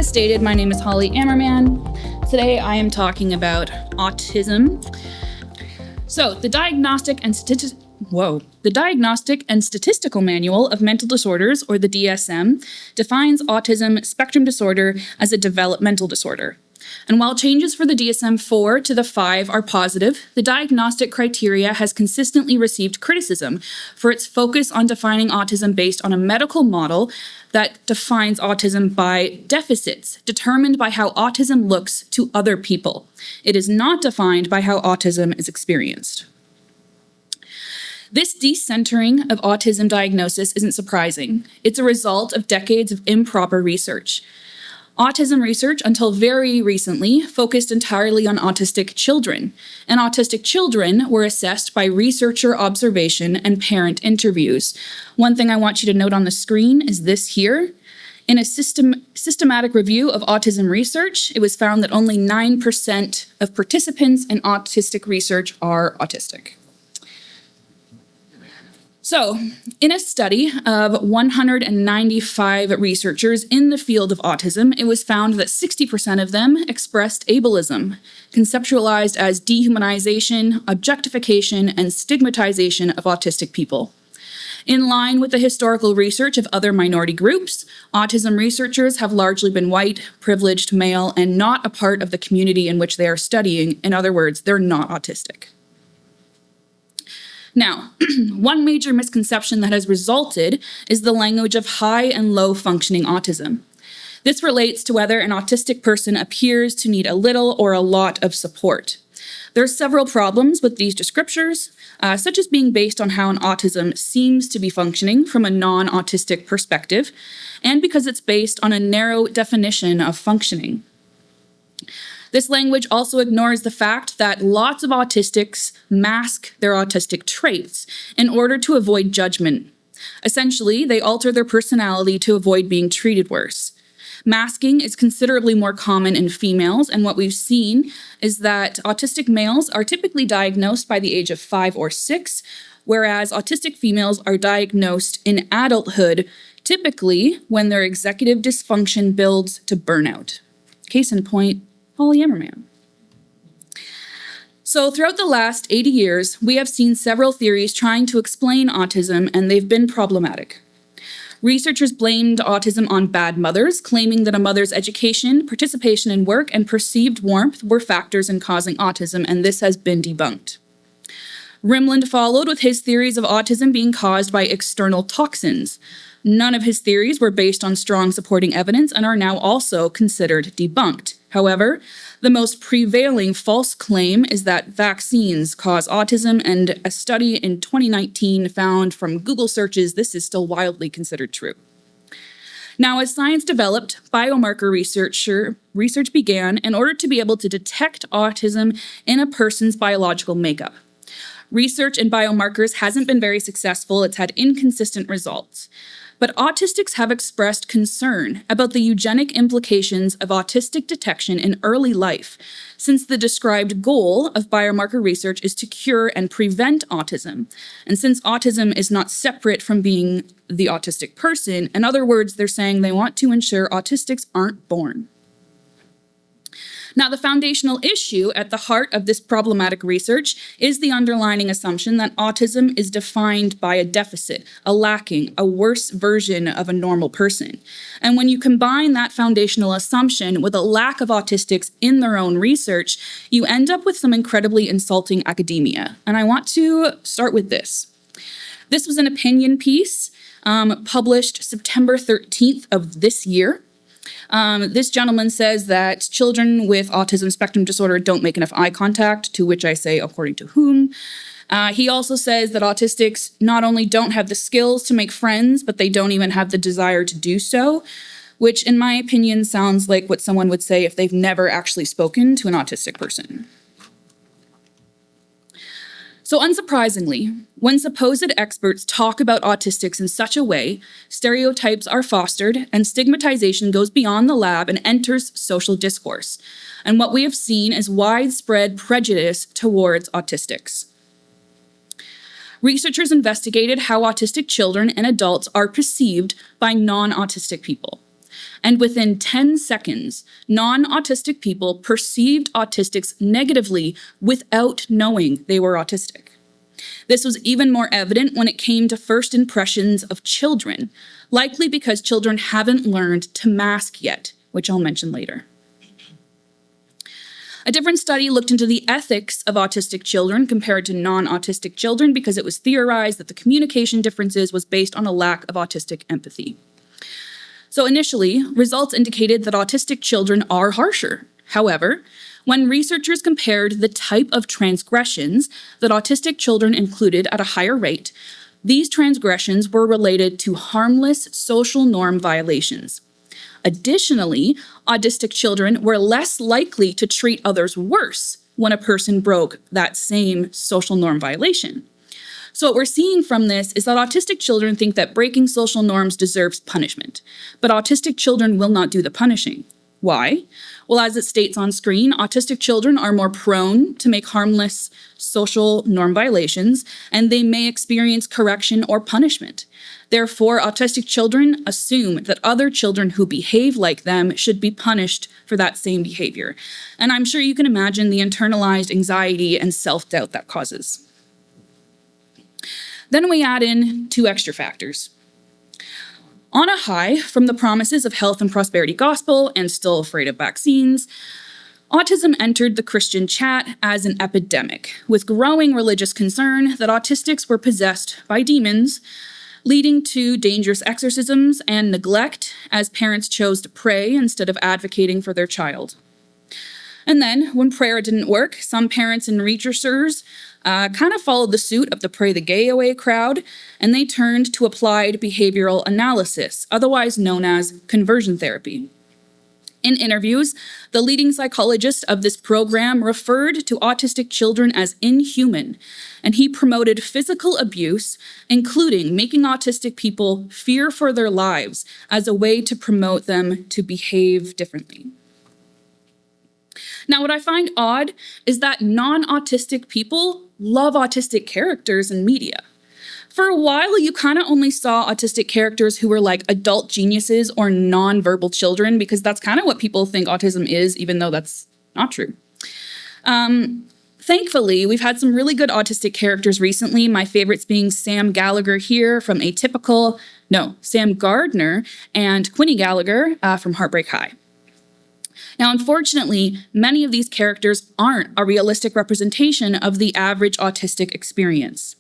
As stated, my name is Holly Ammerman. Today I am talking about autism. So, the Diagnostic and Statistical Manual of Mental Disorders, or the DSM, defines autism spectrum disorder as a developmental disorder. And while changes for the DSM-4 to the 5 are positive, the diagnostic criteria has consistently received criticism for its focus on defining autism based on a medical model that defines autism by deficits determined by how autism looks to other people. It is not defined by how autism is experienced. This decentering of autism diagnosis isn't surprising. It's a result of decades of improper research. Autism research, until very recently, focused entirely on autistic children, and autistic children were assessed by researcher observation and parent interviews. One thing I want you to note on the screen is this here. In a systematic review of autism research, it was found that only 9% of participants in autistic research are autistic. So, in a study of 195 researchers in the field of autism, it was found that 60% of them expressed ableism, conceptualized as dehumanization, objectification, and stigmatization of autistic people. In line with the historical research of other minority groups, autism researchers have largely been white, privileged, male, and not a part of the community in which they are studying. In other words, they're not autistic. Now, one major misconception that has resulted is the language of high and low functioning autism. This relates to whether an autistic person appears to need a little or a lot of support. There are several problems with these descriptors, such as being based on how an autism seems to be functioning from a non-autistic perspective, and because it's based on a narrow definition of functioning. This language also ignores the fact that lots of autistics mask their autistic traits in order to avoid judgment. Essentially, they alter their personality to avoid being treated worse. Masking is considerably more common in females, and what we've seen is that autistic males are typically diagnosed by the age of 5 or 6, whereas autistic females are diagnosed in adulthood, typically when their executive dysfunction builds to burnout. Case in point, Holly Ammerman. So throughout the last 80 years, we have seen several theories trying to explain autism, and they've been problematic. Researchers blamed autism on bad mothers, claiming that a mother's education, participation in work, and perceived warmth were factors in causing autism, and this has been debunked. Rimland followed with his theories of autism being caused by external toxins. None of his theories were based on strong supporting evidence and are now also considered debunked. However, the most prevailing false claim is that vaccines cause autism, and a study in 2019 found from Google searches this is still widely considered true. Now, as science developed, biomarker research began in order to be able to detect autism in a person's biological makeup. Research in biomarkers hasn't been very successful. It's had inconsistent results. But autistics have expressed concern about the eugenic implications of autistic detection in early life, since the described goal of biomarker research is to cure and prevent autism. And since autism is not separate from being the autistic person, in other words, they're saying they want to ensure autistics aren't born. Now, the foundational issue at the heart of this problematic research is the underlying assumption that autism is defined by a deficit, a lacking, a worse version of a normal person. And when you combine that foundational assumption with a lack of autistics in their own research, you end up with some incredibly insulting academia. And I want to start with this. This was an opinion piece published September 13th of this year. This gentleman says that children with autism spectrum disorder don't make enough eye contact, to which I say, according to whom? He also says that autistics not only don't have the skills to make friends, but they don't even have the desire to do so, which in my opinion sounds like what someone would say if they've never actually spoken to an autistic person. So unsurprisingly, when supposed experts talk about autistics in such a way, stereotypes are fostered and stigmatization goes beyond the lab and enters social discourse. And what we have seen is widespread prejudice towards autistics. Researchers investigated how autistic children and adults are perceived by non-autistic people. And within 10 seconds, non-autistic people perceived autistics negatively without knowing they were autistic. This was even more evident when it came to first impressions of children, likely because children haven't learned to mask yet, which I'll mention later. A different study looked into the ethics of autistic children compared to non-autistic children because it was theorized that the communication differences was based on a lack of autistic empathy. So initially, results indicated that autistic children are harsher. However, when researchers compared the type of transgressions that autistic children included at a higher rate, these transgressions were related to harmless social norm violations. Additionally, autistic children were less likely to treat others worse when a person broke that same social norm violation. So what we're seeing from this is that autistic children think that breaking social norms deserves punishment, but autistic children will not do the punishing. Why? Well, as it states on screen, autistic children are more prone to make harmless social norm violations, and they may experience correction or punishment. Therefore, autistic children assume that other children who behave like them should be punished for that same behavior. And I'm sure you can imagine the internalized anxiety and self-doubt that causes. Then we add in 2 extra factors. On a high from the promises of health and prosperity gospel and still afraid of vaccines, autism entered the Christian chat as an epidemic, with growing religious concern that autistics were possessed by demons, leading to dangerous exorcisms and neglect as parents chose to pray instead of advocating for their child. And then, when prayer didn't work, some parents and researchers kind of followed the suit of the Pray the Gay Away crowd, and they turned to applied behavioral analysis, otherwise known as conversion therapy. In interviews, the leading psychologist of this program referred to autistic children as inhuman, and he promoted physical abuse, including making autistic people fear for their lives as a way to promote them to behave differently. Now, what I find odd is that non-autistic people love autistic characters in media. For a while, you kind of only saw autistic characters who were like adult geniuses or non-verbal children, because that's kind of what people think autism is, even though that's not true. Thankfully, we've had some really good autistic characters recently, my favorites being Sam Gallagher here from Sam Gardner and Quinny Gallagher from Heartbreak High. Now, unfortunately, many of these characters aren't a realistic representation of the average autistic experience.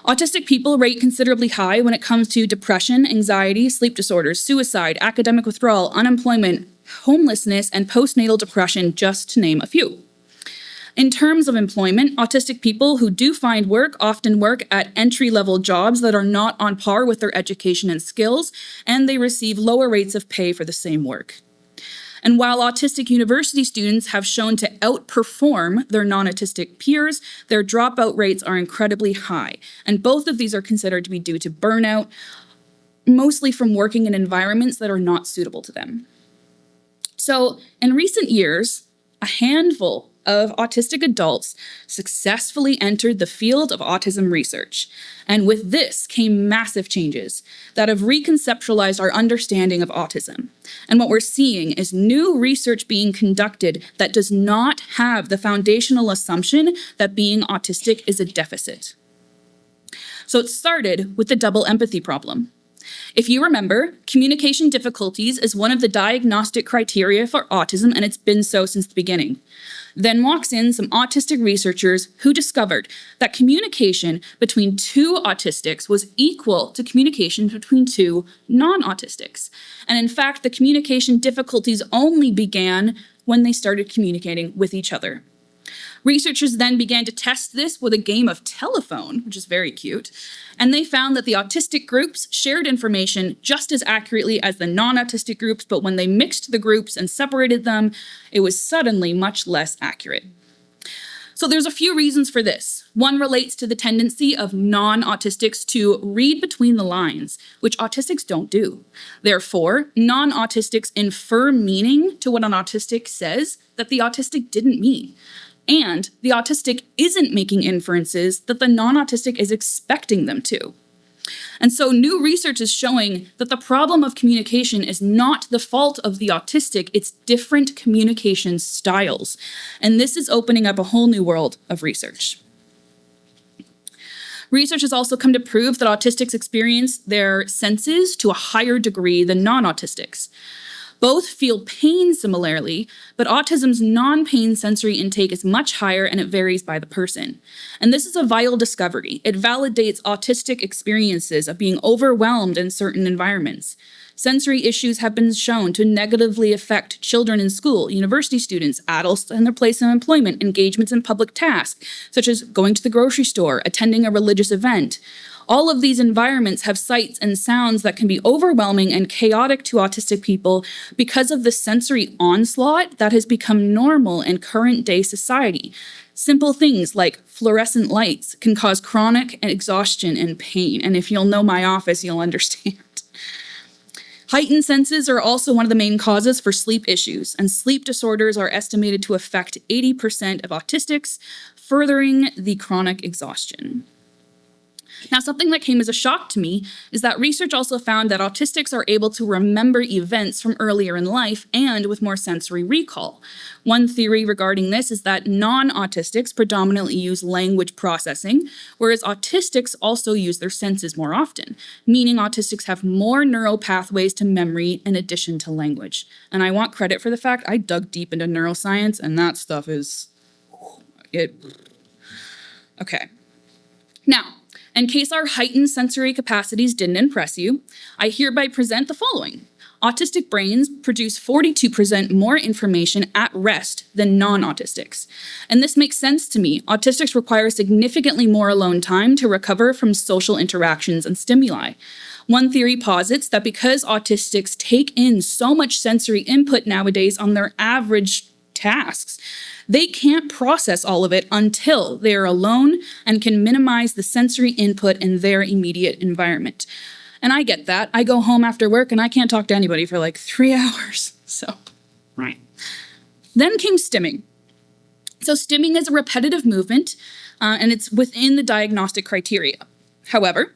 Autistic people rate considerably high when it comes to depression, anxiety, sleep disorders, suicide, academic withdrawal, unemployment, homelessness, and postnatal depression, just to name a few. In terms of employment, autistic people who do find work often work at entry-level jobs that are not on par with their education and skills, and they receive lower rates of pay for the same work. And while autistic university students have shown to outperform their non-autistic peers, their dropout rates are incredibly high. And both of these are considered to be due to burnout, mostly from working in environments that are not suitable to them. So in recent years, a handful of autistic adults successfully entered the field of autism research. And with this came massive changes that have reconceptualized our understanding of autism. And what we're seeing is new research being conducted that does not have the foundational assumption that being autistic is a deficit. So it started with the double empathy problem. If you remember, communication difficulties is one of the diagnostic criteria for autism, and it's been so since the beginning. Then walks in some autistic researchers who discovered that communication between 2 autistics was equal to communication between 2 non-autistics. And in fact, the communication difficulties only began when they started communicating with each other. Researchers then began to test this with a game of telephone, which is very cute, and they found that the autistic groups shared information just as accurately as the non-autistic groups, but when they mixed the groups and separated them, it was suddenly much less accurate. So there's a few reasons for this. One relates to the tendency of non-autistics to read between the lines, which autistics don't do. Therefore, non-autistics infer meaning to what an autistic says that the autistic didn't mean. And the autistic isn't making inferences that the non-autistic is expecting them to. And so new research is showing that the problem of communication is not the fault of the autistic, it's different communication styles. And this is opening up a whole new world of research. Research has also come to prove that autistics experience their senses to a higher degree than non-autistics. Both feel pain similarly, but autism's non-pain sensory intake is much higher and it varies by the person. And this is a vital discovery. It validates autistic experiences of being overwhelmed in certain environments. Sensory issues have been shown to negatively affect children in school, university students, adults in their place of employment, engagements in public tasks, such as going to the grocery store, attending a religious event. All of these environments have sights and sounds that can be overwhelming and chaotic to autistic people because of the sensory onslaught that has become normal in current day society. Simple things like fluorescent lights can cause chronic exhaustion and pain. And if you'll know my office, you'll understand. Heightened senses are also one of the main causes for sleep issues, and sleep disorders are estimated to affect 80% of autistics, furthering the chronic exhaustion. Now, something that came as a shock to me is that research also found that autistics are able to remember events from earlier in life and with more sensory recall. One theory regarding this is that non-autistics predominantly use language processing, whereas autistics also use their senses more often, meaning autistics have more neural pathways to memory in addition to language. And I want credit for the fact I dug deep into neuroscience, and that stuff is... Okay. Now, in case our heightened sensory capacities didn't impress you, I hereby present the following. Autistic brains produce 42% more information at rest than non-autistics. And this makes sense to me. Autistics require significantly more alone time to recover from social interactions and stimuli. One theory posits that because autistics take in so much sensory input nowadays on their average tasks, they can't process all of it until they are alone and can minimize the sensory input in their immediate environment. And I get that. I go home after work and I can't talk to anybody for like 3 hours. So, right. Then came stimming. So stimming is a repetitive movement, and it's within the diagnostic criteria. However,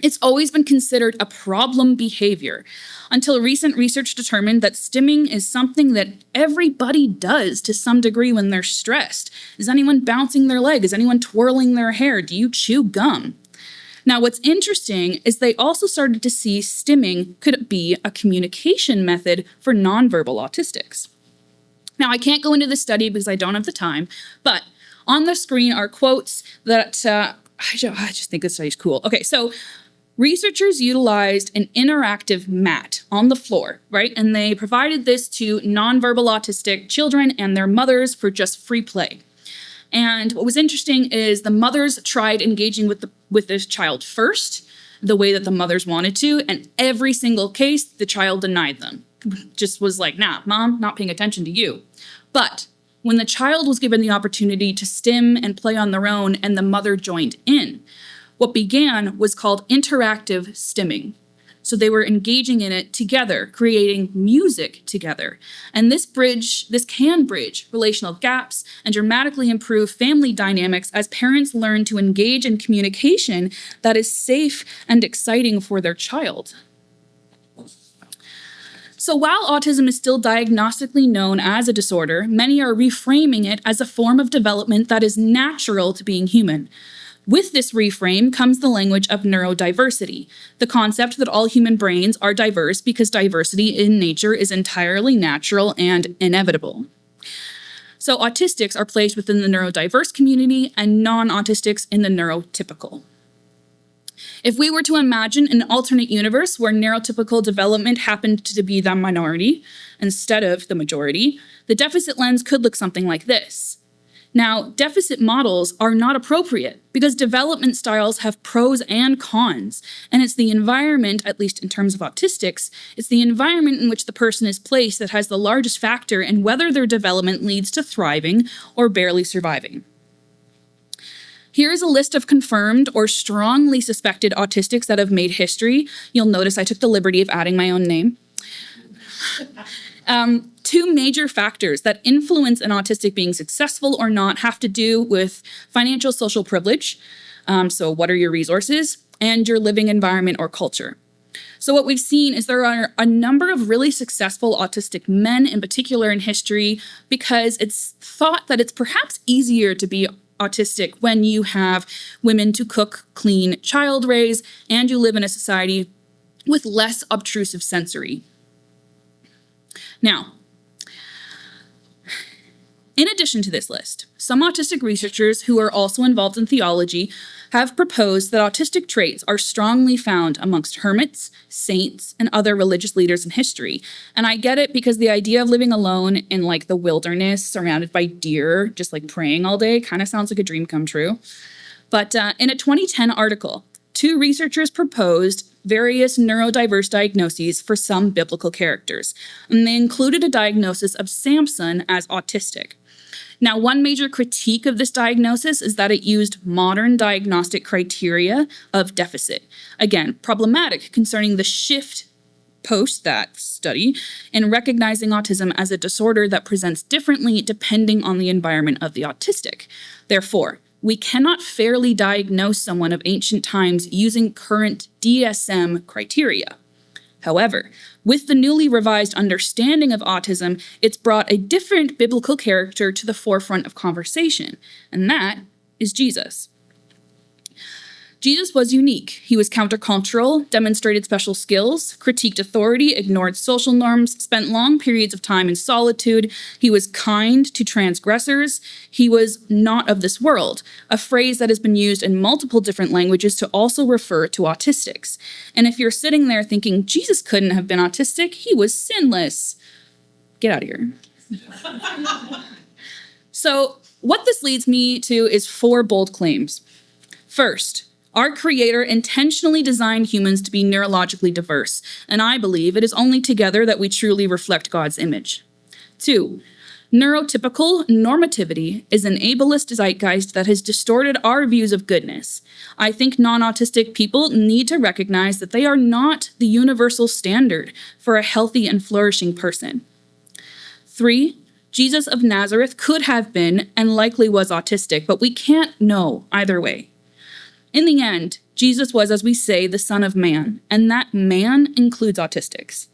it's always been considered a problem behavior until recent research determined that stimming is something that everybody does to some degree when they're stressed. Is anyone bouncing their leg? Is anyone twirling their hair? Do you chew gum? Now, what's interesting is they also started to see stimming could be a communication method for nonverbal autistics. Now, I can't go into the study because I don't have the time, but on the screen are quotes that I just think this study's cool. Okay, so researchers utilized an interactive mat on the floor, right? And they provided this to nonverbal autistic children and their mothers for just free play. And what was interesting is the mothers tried engaging with this child first, the way that the mothers wanted to, and every single case, the child denied them. Just was like, nah, mom, not paying attention to you. But when the child was given the opportunity to stim and play on their own and the mother joined in, what began was called interactive stimming. So they were engaging in it together, creating music together. And this can bridge relational gaps and dramatically improve family dynamics as parents learn to engage in communication that is safe and exciting for their child. So while autism is still diagnostically known as a disorder, many are reframing it as a form of development that is natural to being human. With this reframe comes the language of neurodiversity, the concept that all human brains are diverse because diversity in nature is entirely natural and inevitable. So autistics are placed within the neurodiverse community and non-autistics in the neurotypical. If we were to imagine an alternate universe where neurotypical development happened to be the minority instead of the majority, the deficit lens could look something like this. Now, deficit models are not appropriate because development styles have pros and cons, and it's the environment, at least in terms of autistics, it's the environment in which the person is placed that has the largest factor in whether their development leads to thriving or barely surviving. Here's a list of confirmed or strongly suspected autistics that have made history. You'll notice I took the liberty of adding my own name. Two major factors that influence an autistic being successful or not have to do with financial social privilege, so what are your resources, and your living environment or culture. So what we've seen is there are a number of really successful autistic men in particular in history because it's thought that it's perhaps easier to be autistic when you have women to cook, clean, child raise, and you live in a society with less obtrusive sensory. Now, in addition to this list, some autistic researchers who are also involved in theology have proposed that autistic traits are strongly found amongst hermits, saints, and other religious leaders in history. And I get it because the idea of living alone in like the wilderness surrounded by deer, just like praying all day, kind of sounds like a dream come true. But in a 2010 article, 2 researchers proposed various neurodiverse diagnoses for some biblical characters, and they included a diagnosis of Samson as autistic. Now, one major critique of this diagnosis is that it used modern diagnostic criteria of deficit. Again, problematic concerning the shift post that study in recognizing autism as a disorder that presents differently depending on the environment of the autistic. Therefore, we cannot fairly diagnose someone of ancient times using current DSM criteria. However, with the newly revised understanding of autism, it's brought a different biblical character to the forefront of conversation, and that is Jesus. Jesus was unique. He was countercultural, demonstrated special skills, critiqued authority, ignored social norms, spent long periods of time in solitude. He was kind to transgressors. He was not of this world, a phrase that has been used in multiple different languages to also refer to autistics. And if you're sitting there thinking, Jesus couldn't have been autistic, he was sinless, get out of here. So what this leads me to is 4 bold claims. First, our Creator intentionally designed humans to be neurologically diverse, and I believe it is only together that we truly reflect God's image. 2, neurotypical normativity is an ableist zeitgeist that has distorted our views of goodness. I think non-autistic people need to recognize that they are not the universal standard for a healthy and flourishing person. 3, Jesus of Nazareth could have been and likely was autistic, but we can't know either way. In the end, Jesus was, as we say, the Son of Man, and that man includes autistics.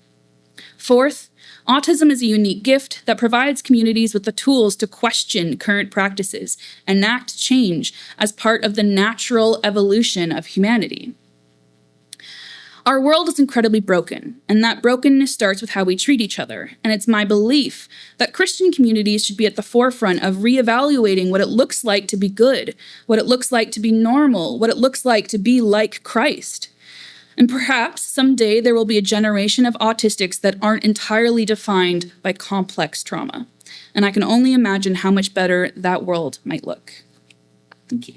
4th, autism is a unique gift that provides communities with the tools to question current practices, enact change as part of the natural evolution of humanity. Our world is incredibly broken, and that brokenness starts with how we treat each other. And it's my belief that Christian communities should be at the forefront of reevaluating what it looks like to be good, what it looks like to be normal, what it looks like to be like Christ. And perhaps someday there will be a generation of autistics that aren't entirely defined by complex trauma. And I can only imagine how much better that world might look. Thank you.